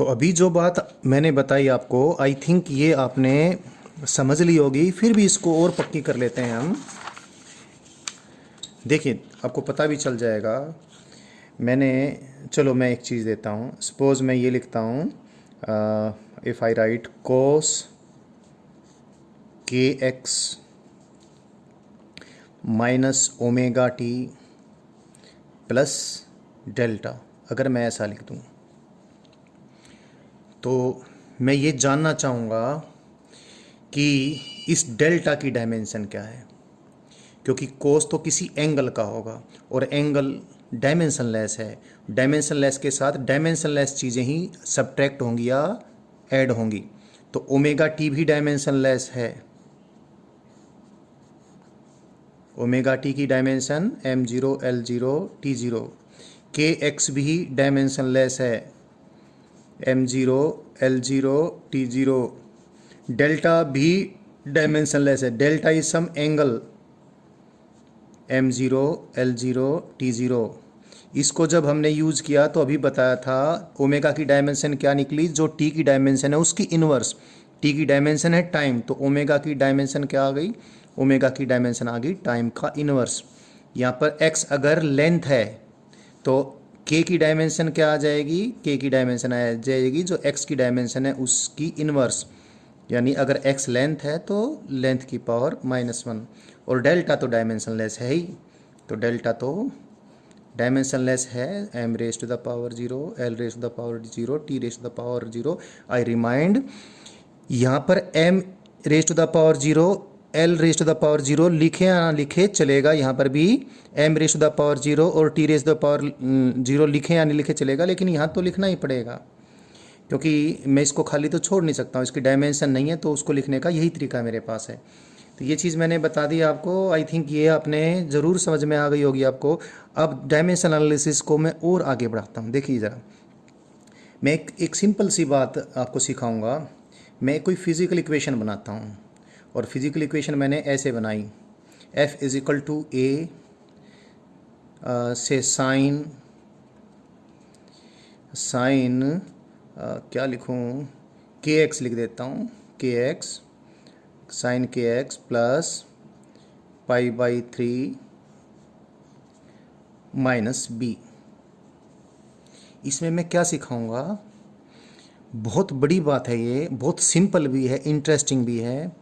तो अभी जो बात मैंने बताई आपको, आई थिंक ये आपने समझ ली होगी, फिर भी इसको और पक्की कर लेते हैं हम। देखिए, आपको पता भी चल जाएगा। मैंने चलो मैं एक चीज़ देता हूँ। सपोज़ मैं ये लिखता हूँ, इफ़ आई राइट कोस के x minus omega T plus delta, अगर मैं ऐसा लिख दूँ तो मैं ये जानना चाहूँगा कि इस डेल्टा की डायमेंशन क्या है, क्योंकि कोस तो किसी एंगल का होगा और एंगल डायमेंशनलेस है। डायमेंशनलेस के साथ डायमेंशनलेस चीज़ें ही सब्ट्रैक्ट होंगी या ऐड होंगी। तो ओमेगा टी भी डायमेंशनलेस है। ओमेगा टी की डायमेंशन m0 l0 t0। के एक्स भी डायमेंशनलेस है, m0 l0 t0। डेल्टा भी डायमेंशनलेस है। Delta is some angle m0 l0 t0। इसको जब हमने यूज़ किया तो अभी बताया था ओमेगा की डायमेंशन क्या निकली, जो टी की डायमेंशन है उसकी इन्वर्स। टी की डायमेंशन है टाइम, तो ओमेगा की डायमेंशन क्या आ गई? ओमेगा की डायमेंशन आ गई टाइम का इन्वर्स। यहाँ पर x अगर लेंथ है तो k की डायमेंशन क्या आ जाएगी? k की डायमेंशन आ जाएगी जो x की डायमेंशन है उसकी इन्वर्स। यानी अगर x लेंथ है तो लेंथ की पावर -1। और डेल्टा तो डायमेंशनलेस है ही, तो डेल्टा तो डायमेंशनलेस है। m raise to the power 0, l raise to the power 0, t raise to the power 0। I remind, यहाँ पर m raise to the power 0, l raise to the power 0 लिखे या ना लिखे चलेगा। यहाँ पर भी m raise to the power 0 और t raise to the power 0 लिखे या नहीं लिखे चलेगा, लेकिन यहाँ तो लिखना ही पड़ेगा क्योंकि मैं इसको खाली तो छोड़ नहीं सकता हूँ। इसकी डायमेंशन नहीं है तो उसको लिखने का यही तरीका मेरे पास है। तो ये चीज़ मैंने बता दी आपको। आई थिंक ये आपने ज़रूर समझ में आ गई होगी आपको। अब डायमेंशन एनालिसिस को मैं और आगे बढ़ाता हूँ। देखिए ज़रा, मैं एक सिंपल सी बात आपको सिखाऊंगा। मैं कोई फिज़िकल इक्वेशन बनाता हूँ और फिज़िकल इक्वेशन मैंने ऐसे बनाई, F इज़ इक्वल टू ए से साइन क्या लिखूँ, के एक्स लिख देता हूँ। के x sign k x plus π/3 minus B. इसमें मैं क्या सिखाऊंगा? बहुत बड़ी बात है ये, बहुत सिंपल भी है, इंटरेस्टिंग भी है।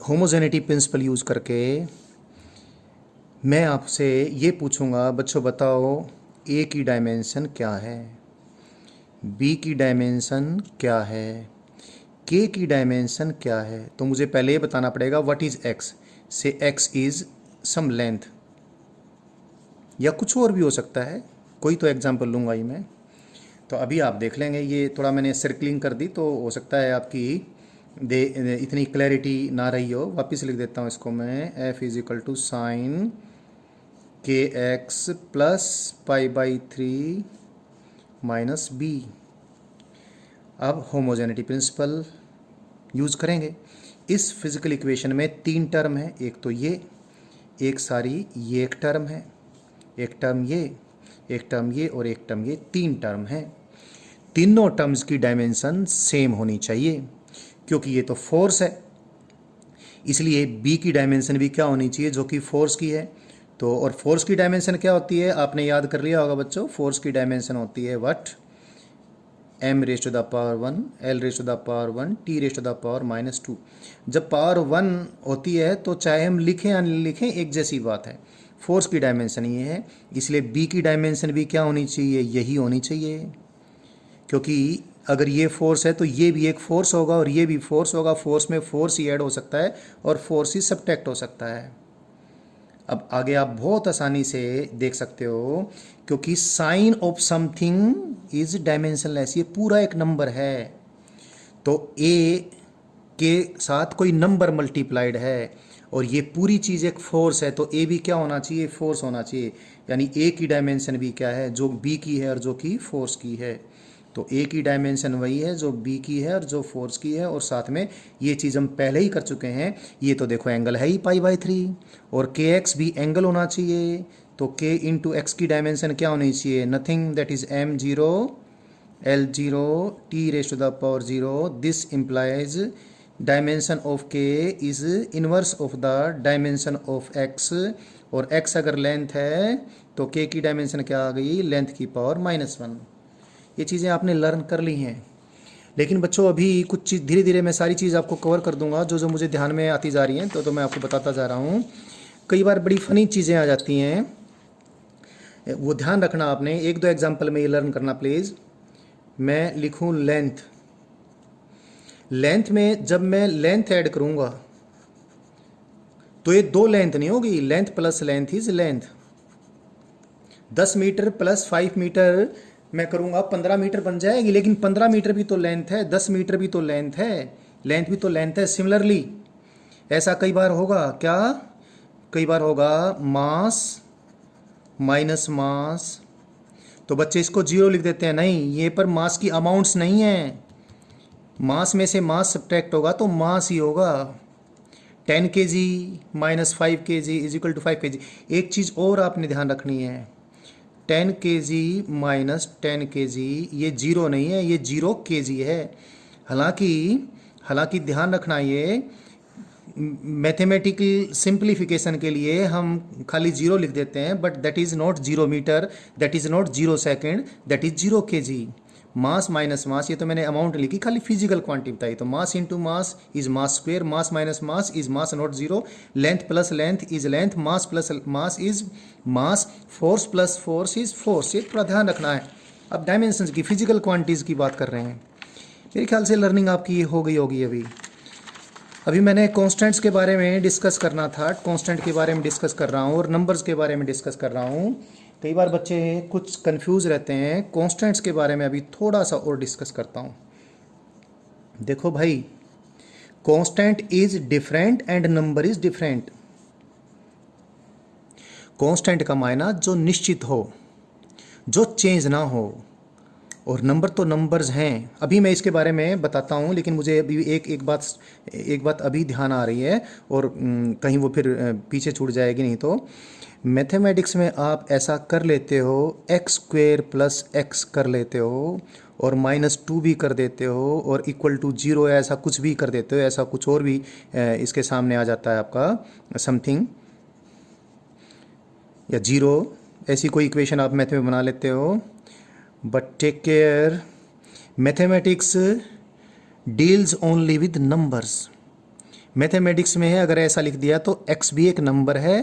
होमोजेनिटी प्रिंसिपल यूज़ करके मैं आपसे ये पूछूंगा, बच्चों बताओ ए की डायमेंशन क्या है, बी की डायमेंशन क्या है, के की डायमेंशन क्या है। तो मुझे पहले ये बताना पड़ेगा व्हाट इज़ एक्स। से एक्स इज़ सम लेंथ, या कुछ और भी हो सकता है, कोई तो एग्जांपल लूँगा ही मैं। तो अभी आप देख लेंगे, ये थोड़ा मैंने सर्कलिंग कर दी तो हो सकता है आपकी इतनी क्लैरिटी ना रही हो। वापस लिख देता हूँ इसको मैं, F is equal to sine k x plus π/3 minus B. अब होमोजेनिटी प्रिंसिपल यूज़ करेंगे। इस फिजिकल इक्वेशन में 3 टर्म है, एक तो ये, एक सारी ये एक टर्म है, एक टर्म ये, एक टर्म ये और एक टर्म ये, 3 टर्म है। तीनों टर्म्स की डायमेंशन सेम होनी चाहिए क्योंकि ये तो फोर्स है, इसलिए बी की डायमेंशन भी क्या होनी चाहिए, जो कि फोर्स की है। तो और फोर्स की डायमेंशन क्या होती है, आपने याद कर लिया होगा बच्चों। फोर्स की डायमेंशन होती है what, m raise to the power 1, l raise to the power 1, t raise to the power -2। जब पावर 1 होती है तो चाहे हम लिखें या नहीं लिखें एक जैसी बात है। फोर्स की डायमेंशन ये है, इसलिए b की डायमेंशन भी क्या होनी चाहिए, यही होनी चाहिए। क्योंकि अगर ये फोर्स है तो ये भी एक फोर्स होगा और ये भी फोर्स होगा। फोर्स में फोर्स ही ऐड हो सकता है और फोर्स ही सब्ट्रैक्ट हो सकता है। अब आगे आप बहुत आसानी से देख सकते हो, क्योंकि sine of something is dimensionless, ये पूरा एक नंबर है तो ए के साथ कोई नंबर मल्टीप्लाइड है और ये पूरी चीज़ एक फोर्स है तो ए भी क्या होना चाहिए, फोर्स होना चाहिए। यानी ए की डायमेंशन भी क्या है, जो बी की है और जो कि फोर्स की है। तो ए की डायमेंशन वही है जो बी की है और जो फोर्स की है, और साथ में ये चीज़ हम पहले ही कर चुके हैं। ये तो देखो एंगल है ही π/3 और के एक्स भी एंगल होना चाहिए। तो के इंटू एक्स की डायमेंशन क्या होनी चाहिए, nothing that is m0 L0 t raised to the power 0. This implies dimension of k is inverse of the dimension of x, और x अगर लेंथ है तो k की डायमेंशन क्या आ गई, लेंथ की पावर -1। ये चीज़ें आपने लर्न कर ली हैं, लेकिन बच्चों अभी कुछ चीज़ धीरे धीरे मैं सारी चीज़ आपको कवर कर दूंगा जो जो मुझे ध्यान में आती जा रही हैं, तो मैं आपको बताता जा रहा हूँ। कई बार बड़ी फ़नी चीज़ें आ जाती हैं, वो ध्यान रखना आपने। एक दो एग्जाम्पल में ये लर्न करना प्लीज़। मैं लिखूँ लेंथ, लेंथ में जब मैं लेंथ ऐड करूँगा तो ये दो लेंथ नहीं होगी, length plus length is length. 10 metre plus 5 metre मैं करूँगा 15 मीटर बन जाएगी, लेकिन 15 मीटर भी तो लेंथ है, 10 मीटर भी तो लेंथ है, लेंथ भी तो लेंथ है। सिमिलरली ऐसा कई बार होगा, क्या कई बार होगा मास माइनस मास, तो बच्चे इसको 0 लिख देते हैं। नहीं, ये पर मास की अमाउंट्स नहीं है, मास में से मास सब्ट्रैक्ट होगा तो मास ही होगा। 10 kg minus 5 kg is equal to 5 kg। एक चीज़ और आपने ध्यान रखनी है, 10 kg माइनस 10 kg ये 0 नहीं है, ये 0 kg है। हालांकि ध्यान रखना, ये मैथमेटिकल सिंप्लीफिकेशन के लिए हम खाली 0 लिख देते हैं, but that is not 0 metre, that is not 0 second, that is 0 kg। Mass minus mass, ये तो मैंने अमाउंट लिखी, खाली फिजिकल क्वांटिटी बताई। तो mass into mass is mass square, mass minus mass is mass not 0, length plus length is length, mass plus mass is mass, force plus force is force. ये थोड़ा ध्यान रखना है। अब डायमेंशंस की, फिजिकल क्वांटिटीज़ की बात कर रहे हैं। मेरे ख्याल से लर्निंग आपकी ये हो गई होगी। अभी मैंने कॉन्स्टेंट्स के बारे में डिस्कस करना था, कॉन्स्टेंट के बारे में डिस्कस कर रहा हूँ और नंबर्स के बारे में डिस्कस कर रहा हूँ। कई बार बच्चे कुछ कंफ्यूज रहते हैं, कॉन्स्टेंट्स के बारे में अभी थोड़ा सा और डिस्कस करता हूँ। देखो भाई, constant is different and number is different. Constant का मायना जो निश्चित हो, जो चेंज ना हो, और नंबर तो नंबर्स हैं। अभी मैं इसके बारे में बताता हूँ, लेकिन मुझे अभी एक बात अभी ध्यान आ रही है, और कहीं वो फिर पीछे छूट जाएगी नहीं। तो मैथमेटिक्स में आप ऐसा कर लेते हो, एक्स स्क्वेयर प्लस एक्स कर लेते हो, और -2 भी कर देते हो, और इक्वल टू 0 ऐसा कुछ भी कर देते हो, ऐसा कुछ और भी इसके सामने आ जाता है आपका समथिंग या 0, ऐसी कोई इक्वेशन आप मैथ में बना लेते हो। But take care, mathematics deals only with numbers. Mathematics में है अगर ऐसा लिख दिया तो x भी एक नंबर है,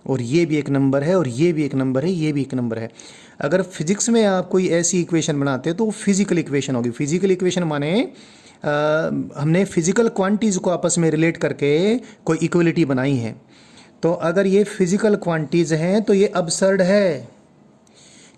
और ये भी एक नंबर है, और ये भी एक नंबर है, ये भी एक नंबर है। अगर फिजिक्स में आप कोई ऐसी इक्वेशन बनाते हो तो वो फिजिकल इक्वेशन होगी। फिजिकल इक्वेशन माने हमने फिजिकल क्वांटिटीज़ को आपस में रिलेट करके कोई इक्वलिटी बनाई है। तो अगर ये फिजिकल क्वांटिटीज़ हैं तो ये अबसर्ड है,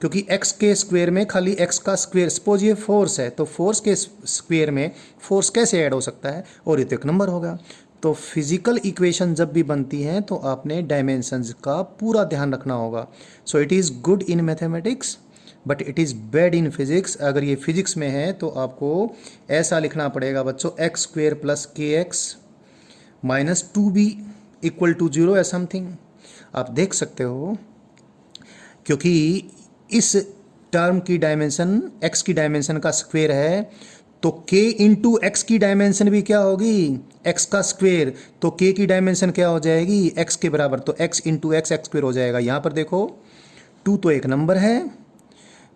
क्योंकि x के स्क्वायर में खाली x का स्क्वायर, सपोज ये फोर्स है तो फोर्स के स्क्वायर में फोर्स कैसे ऐड हो सकता है, और ये तो एक नंबर होगा। तो फिजिकल इक्वेशन जब भी बनती हैं तो आपने डायमेंशंस का पूरा ध्यान रखना होगा। So it is good in mathematics but it is bad in physics. अगर ये फिजिक्स में है तो आपको ऐसा लिखना पड़ेगा बच्चों, x square plus k x minus 2b equal to 0 या समथिंग। आप देख सकते हो, क्योंकि इस टर्म की डायमेंशन x की डायमेंशन का स्क्वायर है, तो k इंटू एक्स की डायमेंशन भी क्या होगी, x का स्क्वायर, तो k की डायमेंशन क्या हो जाएगी, x के बराबर, तो x into x x square हो जाएगा। यहाँ पर देखो 2 तो एक नंबर है,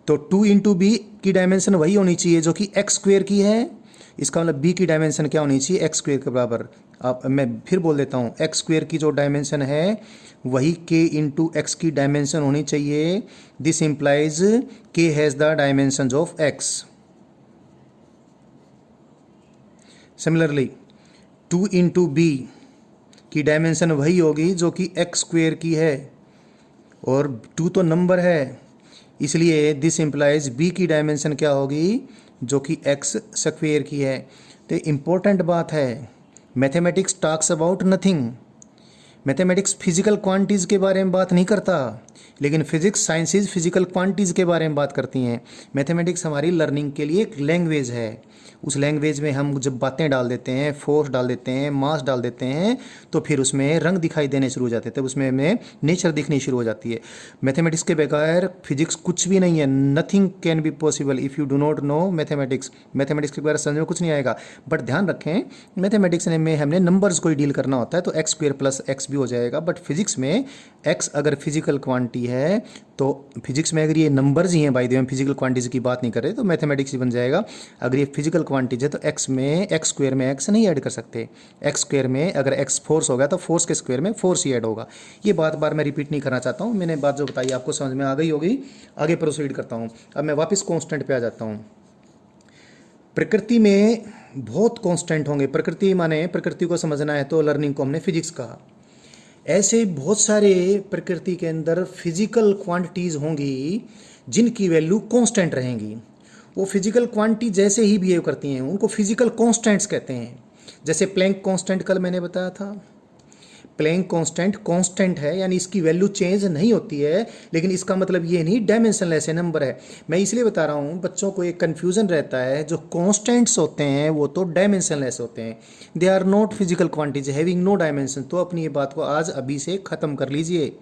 तो 2 इंटू बी की डायमेंशन वही होनी चाहिए जो कि एक्स स्क्वायर की है। इसका मतलब b की डायमेंशन क्या होनी चाहिए, एक्स स्क्वायर के बराबर। अब मैं फिर बोल देता हूँ, एक्स स्क्वायर की जो डायमेंशन है वही k इंटू एक्स की डायमेंशन होनी चाहिए। This implies k has the dimensions of x। Similarly 2 into B की डायमेंशन वही होगी जो कि एक्स स्क्वायर की है, और 2 तो नंबर है, इसलिए दिस इम्प्लाइज b की डायमेंशन क्या होगी, जो कि एक्स स्क्वायर की है। तो इम्पोर्टेंट बात है, mathematics talks about nothing. Mathematics physical quantities के बारे में बात नहीं करता, लेकिन फिजिक्स साइंसेज फिजिकल क्वांटिटीज़ के बारे में बात करती हैं। मैथमेटिक्स हमारी लर्निंग के लिए एक लैंग्वेज है। उस लैंग्वेज में हम जब बातें डाल देते हैं, फोर्स डाल देते हैं, मास डाल देते हैं, तो फिर उसमें रंग दिखाई देने शुरू हो जाते हैं, तब उसमें हमें नेचर दिखनी शुरू हो जाती है। मैथमेटिक्स के बगैर फिजिक्स कुछ भी नहीं है। Nothing can be possible if you do not know mathematics. Mathematics के बगैर समझ में कुछ नहीं आएगा। बट ध्यान रखें, मैथमेटिक्स में हमने नंबर्स को ही डील करना होता है, तो एक्स स्क्वेयर प्लस एक्स भी हो जाएगा। बट फिजिक्स में एक्स अगर फिजिकल क्वांटिटी है, तो फिजिक्स में अगर ये नंबर्स ही हैं, बाय द वे हम फिजिकल क्वांटिटीज की बात नहीं कर रहे, तो मैथमेटिक्स ही बन जाएगा। अगर ये फिजिकल क्वांटिटीज है तो एक्स में एक्स स्क्वायर में एक्स नहीं ऐड कर सकते। एक्स स्क्वायर में अगर एक्स फोर्स हो गया तो फोर्स के स्क्वायर में फोर्स ही ऐड होगा। ये बात बार मैं रिपीट नहीं करना चाहता हूँ, मैंने बात जो बताई आपको समझ में आ गई होगी। आगे प्रोसीड करता हूँ। अब मैं वापस कॉन्स्टेंट पे आ जाता हूँ। प्रकृति में बहुत कॉन्स्टेंट होंगे। प्रकृति माने प्रकृति को समझना है तो लर्निंग को हमने फिजिक्स कहा। ऐसे बहुत सारे प्रकृति के अंदर फिजिकल क्वांटिटीज़ होंगी जिनकी वैल्यू कांस्टेंट रहेंगी। वो फिजिकल क्वांटिटी जैसे ही बिहेव करती हैं उनको फिजिकल कांस्टेंट्स कहते हैं। जैसे प्लैंक कांस्टेंट कल मैंने बताया था। प्लैंक कांस्टेंट कांस्टेंट है, यानी इसकी वैल्यू चेंज नहीं होती है, लेकिन इसका मतलब ये नहीं डायमेंशनलेस है, नंबर है। मैं इसलिए बता रहा हूँ, बच्चों को एक कन्फ्यूज़न रहता है। जो कांस्टेंट्स होते हैं वो तो डायमेंशनलेस होते हैं, they are not physical quantities having no dimension. तो अपनी ये बात को आज अभी से ख़त्म कर लीजिए।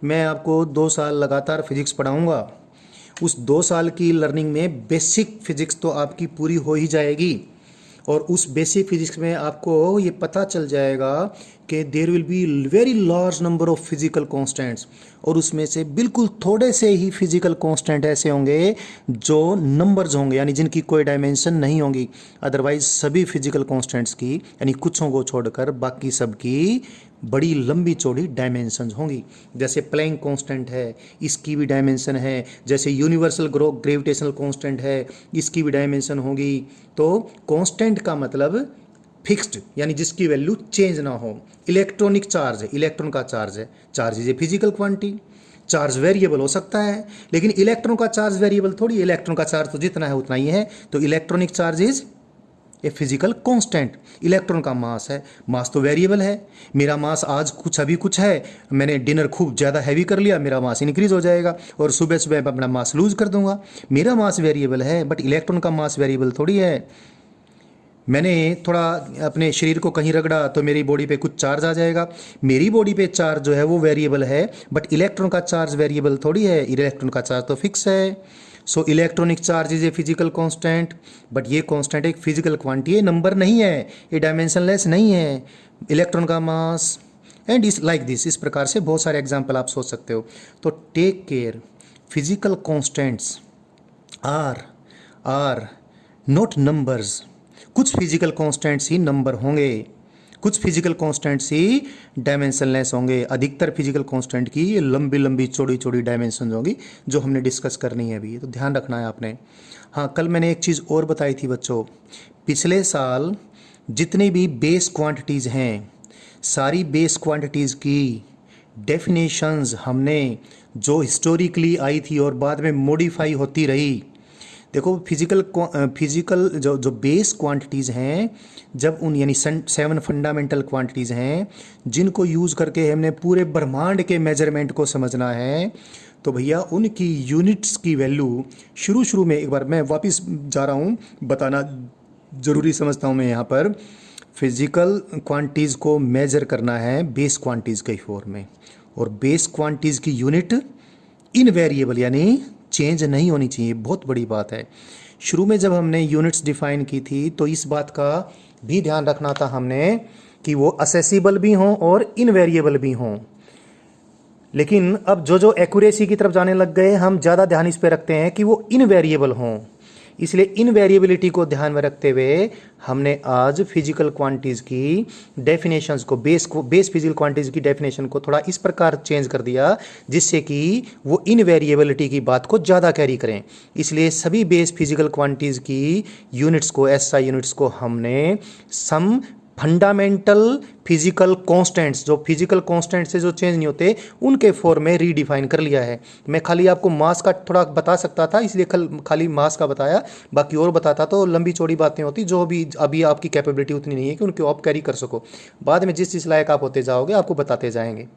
मैं आपको 2 साल लगातार फिजिक्स पढ़ाऊँगा। उस 2 साल की लर्निंग में बेसिक फिजिक्स तो आपकी पूरी हो ही जाएगी, और उस बेसिक फिजिक्स में आपको ये पता चल जाएगा कि there will be very large number of physical constants, और उसमें से बिल्कुल थोड़े से ही फिजिकल कांस्टेंट ऐसे होंगे जो नंबर्स होंगे, यानी जिनकी कोई डायमेंशन नहीं होंगी। अदरवाइज सभी फिजिकल कांस्टेंट्स की, यानी कुछों को छोड़कर बाकी सब की बड़ी लंबी चौड़ी डायमेंशंस होंगी। जैसे प्लैंक कांस्टेंट है, इसकी भी डायमेंशन है। जैसे यूनिवर्सल ग्रेविटेशनल कांस्टेंट है, इसकी भी डायमेंशन होगी। तो कांस्टेंट का मतलब फिक्स्ड, यानी जिसकी वैल्यू चेंज ना हो। इलेक्ट्रॉनिक चार्ज है, इलेक्ट्रॉन का चार्ज है, charge is a physical quantity. Charge variable हो सकता है, लेकिन इलेक्ट्रॉन का चार्ज वेरिएबल थोड़ी। इलेक्ट्रॉन का चार्ज तो जितना है उतना ही है। तो electronic charge is a physical constant. Electron का मास है, मास तो वेरिएबल है। मेरा मास आज कुछ अभी कुछ है, मैंने डिनर खूब ज़्यादा हैवी कर लिया, मेरा मास इंक्रीज हो जाएगा, और सुबह सुबह मैं अपना मास लूज कर दूंगा। मेरा मास वेरिएबल है, बट इलेक्ट्रॉन का मास वेरिएबल थोड़ी है। मैंने थोड़ा अपने शरीर को कहीं रगड़ा तो मेरी बॉडी पे कुछ चार्ज आ जाएगा। मेरी बॉडी पे चार्ज जो है वो वेरिएबल है, बट इलेक्ट्रॉन का चार्ज वेरिएबल थोड़ी है। इलेक्ट्रॉन का चार्ज तो फिक्स है। So electronic charge is a physical constant, but ये कांस्टेंट एक फिजिकल क्वांटिटी है, नंबर नहीं है, ये डायमेंशनलेस नहीं है। इलेक्ट्रॉन का mass and is like this. इस प्रकार से बहुत सारे एग्जाम्पल आप सोच सकते हो। तो take care, physical constants are not numbers. कुछ फिजिकल कांस्टेंट्स ही नंबर होंगे, कुछ फिजिकल कांस्टेंट्स ही डायमेंशनलेस होंगे। अधिकतर फिजिकल कांस्टेंट की ये लंबी लंबी चौड़ी चौड़ी डायमेंशन होंगी, जो हमने डिस्कस करनी है अभी, तो ध्यान रखना है आपने। हाँ, कल मैंने एक चीज़ और बताई थी बच्चों। पिछले साल जितनी भी बेस क्वांटिटीज़ हैं, सारी बेस क्वांटिटीज़ की डेफिनेशंस हमने जो हिस्टोरिकली आई थी और बाद में मॉडिफाई होती रही। देखो, फिजिकल जो बेस क्वांटिटीज़ हैं, जब उन यानी 7 फंडामेंटल क्वांटिटीज़ हैं जिनको यूज़ करके हमने पूरे ब्रह्मांड के मेजरमेंट को समझना है, तो भैया उनकी यूनिट्स की वैल्यू शुरू में, एक बार मैं वापस जा रहा हूँ, बताना ज़रूरी समझता हूँ मैं यहाँ पर। फिजिकल क्वांटिटीज़ को मेजर करना है बेस क्वांटिटीज़ के फॉर्म में, और बेस क्वांटिटीज़ की यूनिट इनवेरिएबल यानी चेंज नहीं होनी चाहिए। बहुत बड़ी बात है। शुरू में जब हमने यूनिट्स डिफाइन की थी तो इस बात का भी ध्यान रखना था हमने कि वो असेसिबल भी हों और इनवेरिएबल भी हों। लेकिन अब जो एक्यूरेसी की तरफ जाने लग गए, हम ज़्यादा ध्यान इस पे रखते हैं कि वो इनवेरिएबल हों। इसलिए इनवेरिएबिलिटी को ध्यान में रखते हुए हमने आज फिजिकल क्वांटिटीज़ की डेफिनेशंस को बेस फिजिकल क्वांटिटीज़ की डेफिनेशन को थोड़ा इस प्रकार चेंज कर दिया जिससे कि वो इनवेरिएबिलिटी की बात को ज़्यादा कैरी करें। इसलिए सभी बेस फिजिकल क्वांटिटीज़ की यूनिट्स को, एसआई यूनिट्स को हमने सम फंडामेंटल फिजिकल कांस्टेंट्स, जो फिजिकल कांस्टेंट्स से जो चेंज नहीं होते, उनके फॉर्म में रीडिफाइन कर लिया है। मैं खाली आपको मास का थोड़ा बता सकता था, इसलिए खाली मास का बताया, बाकी और बताता तो लंबी चौड़ी बातें होती जो भी अभी आपकी कैपेबिलिटी उतनी नहीं है कि उनको आप कैरी कर सको। बाद में जिस लायक आप होते जाओगे आपको बताते जाएंगे।